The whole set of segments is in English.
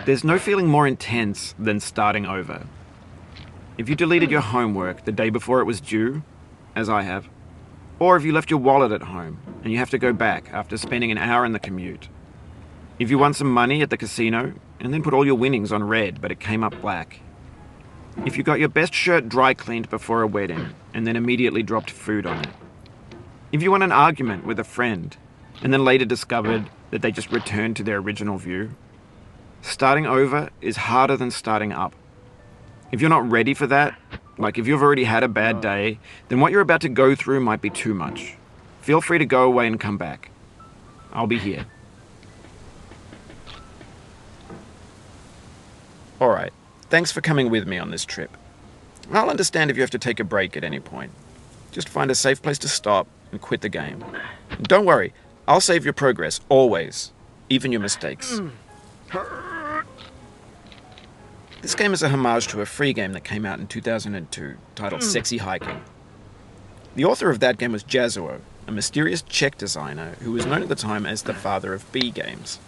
There's no feeling more intense than starting over. If you deleted your homework the day before it was due, as I have, or if you left your wallet at home and you have to go back after spending an hour in the commute. If you won some money at the casino and then put all your winnings on red but it came up black. If you got your best shirt dry cleaned before a wedding and then immediately dropped food on it. If you won an argument with a friend and then later discovered that they just returned to their original view. Starting over is harder than starting up. If you're not ready for that, like if you've already had a bad day, then what you're about to go through might be too much. Feel free to go away and come back. I'll be here. Alright, thanks for coming with me on this trip. I'll understand if you have to take a break at any point. Just find a safe place to stop and quit the game. And don't worry, I'll save your progress, always. Even your mistakes. This game is a homage to a free game that came out in 2002, titled Sexy Hiking. The author of that game was Jazuo, a mysterious Czech designer who was known at the time as the father of B games.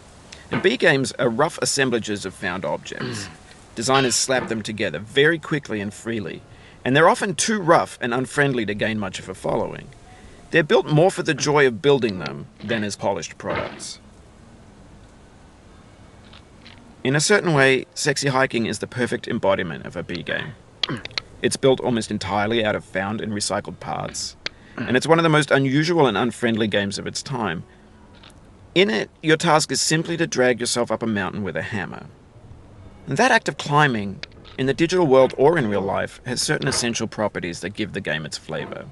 And B games are rough assemblages of found objects. Designers slap them together very quickly and freely, and they're often too rough and unfriendly to gain much of a following. They're built more for the joy of building them than as polished products. In a certain way, Sexy Hiking is the perfect embodiment of a B game. It's built almost entirely out of found and recycled parts, and it's one of the most unusual and unfriendly games of its time. In it, your task is simply to drag yourself up a mountain with a hammer. And that act of climbing, in the digital world or in real life, has certain essential properties that give the game its flavor.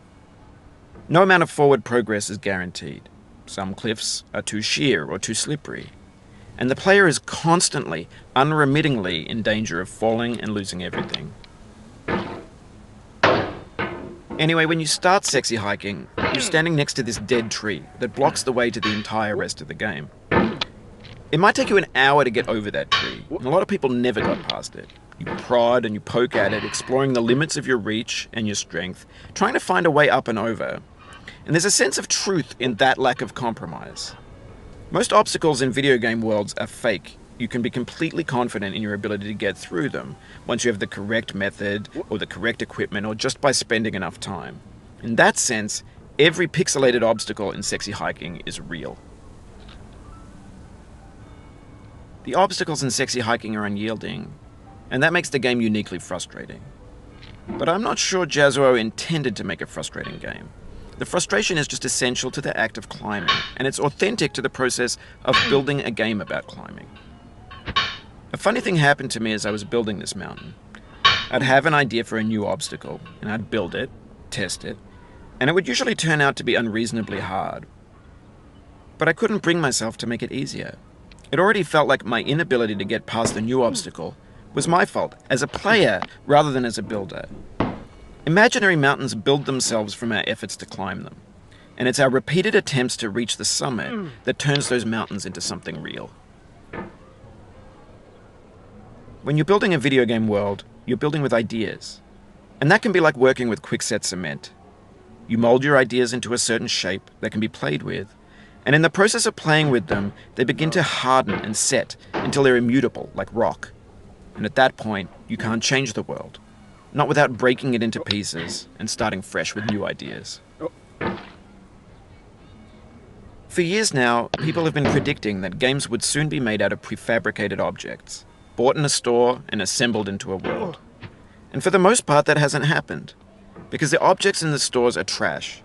No amount of forward progress is guaranteed. Some cliffs are too sheer or too slippery. And the player is constantly, unremittingly in danger of falling and losing everything. Anyway, when you start Sexy Hiking, you're standing next to this dead tree that blocks the way to the entire rest of the game. It might take you an hour to get over that tree, and a lot of people never got past it. You prod and you poke at it, exploring the limits of your reach and your strength, trying to find a way up and over. And there's a sense of truth in that lack of compromise. Most obstacles in video game worlds are fake. You can be completely confident in your ability to get through them once you have the correct method or the correct equipment or just by spending enough time. In that sense, every pixelated obstacle in Sexy Hiking is real. The obstacles in Sexy Hiking are unyielding, and that makes the game uniquely frustrating. But I'm not sure Jazuo intended to make a frustrating game. The frustration is just essential to the act of climbing, and it's authentic to the process of building a game about climbing. A funny thing happened to me as I was building this mountain. I'd have an idea for a new obstacle, and I'd build it, test it, and it would usually turn out to be unreasonably hard. But I couldn't bring myself to make it easier. It already felt like my inability to get past the new obstacle was my fault, as a player rather than as a builder. Imaginary mountains build themselves from our efforts to climb them, and it's our repeated attempts to reach the summit that turns those mountains into something real. When you're building a video game world, you're building with ideas, and that can be like working with quickset cement. You mold your ideas into a certain shape that can be played with, and in the process of playing with them, they begin to harden and set until they're immutable, like rock. And at that point, you can't change the world. Not without breaking it into pieces and starting fresh with new ideas. For years now, people have been predicting that games would soon be made out of prefabricated objects, bought in a store and assembled into a world. And for the most part, that hasn't happened, because the objects in the stores are trash.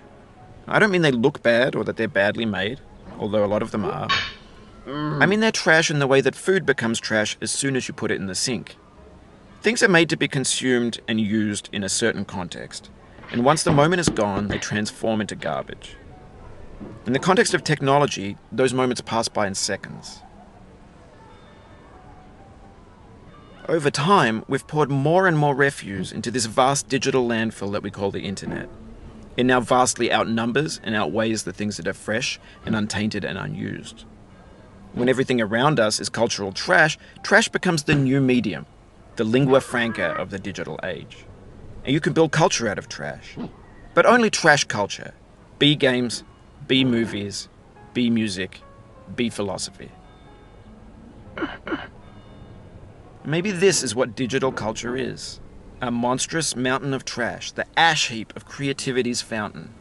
I don't mean they look bad or that they're badly made, although a lot of them are. I mean they're trash in the way that food becomes trash as soon as you put it in the sink. Things are made to be consumed and used in a certain context, and once the moment is gone, they transform into garbage. In the context of technology, those moments pass by in seconds. Over time, we've poured more and more refuse into this vast digital landfill that we call the internet. It now vastly outnumbers and outweighs the things that are fresh and untainted and unused. When everything around us is cultural trash, trash becomes the new medium, the lingua franca of the digital age. And you can build culture out of trash. But only trash culture. B games, B movies, B music, B philosophy. Maybe this is what digital culture is. A monstrous mountain of trash, the ash heap of creativity's fountain.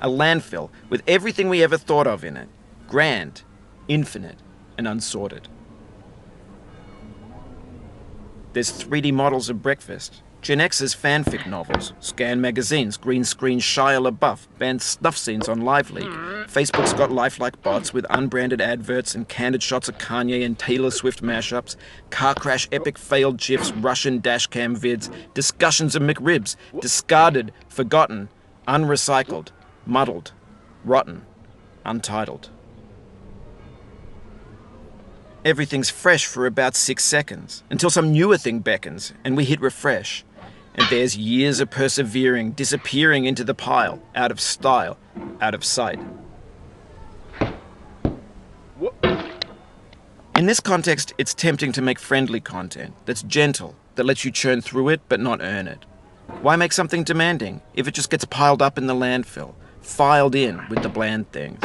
A landfill with everything we ever thought of in it. Grand, infinite, and unsorted. There's 3D models of breakfast, Gen X's fanfic novels, scan magazines, green screen Shia LaBeouf, banned snuff scenes on LiveLeak. Facebook's got lifelike bots with unbranded adverts and candid shots of Kanye and Taylor Swift mashups, car crash epic failed GIFs, Russian dashcam vids, discussions of McRibs, discarded, forgotten, unrecycled, muddled, rotten, untitled. Everything's fresh for about 6 seconds, until some newer thing beckons, and we hit refresh. And there's years of persevering, disappearing into the pile, out of style, out of sight. In this context, it's tempting to make friendly content that's gentle, that lets you churn through it but not earn it. Why make something demanding if it just gets piled up in the landfill, filed in with the bland things?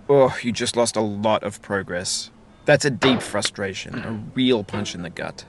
Oh, you just lost a lot of progress. That's a deep frustration, a real punch in the gut.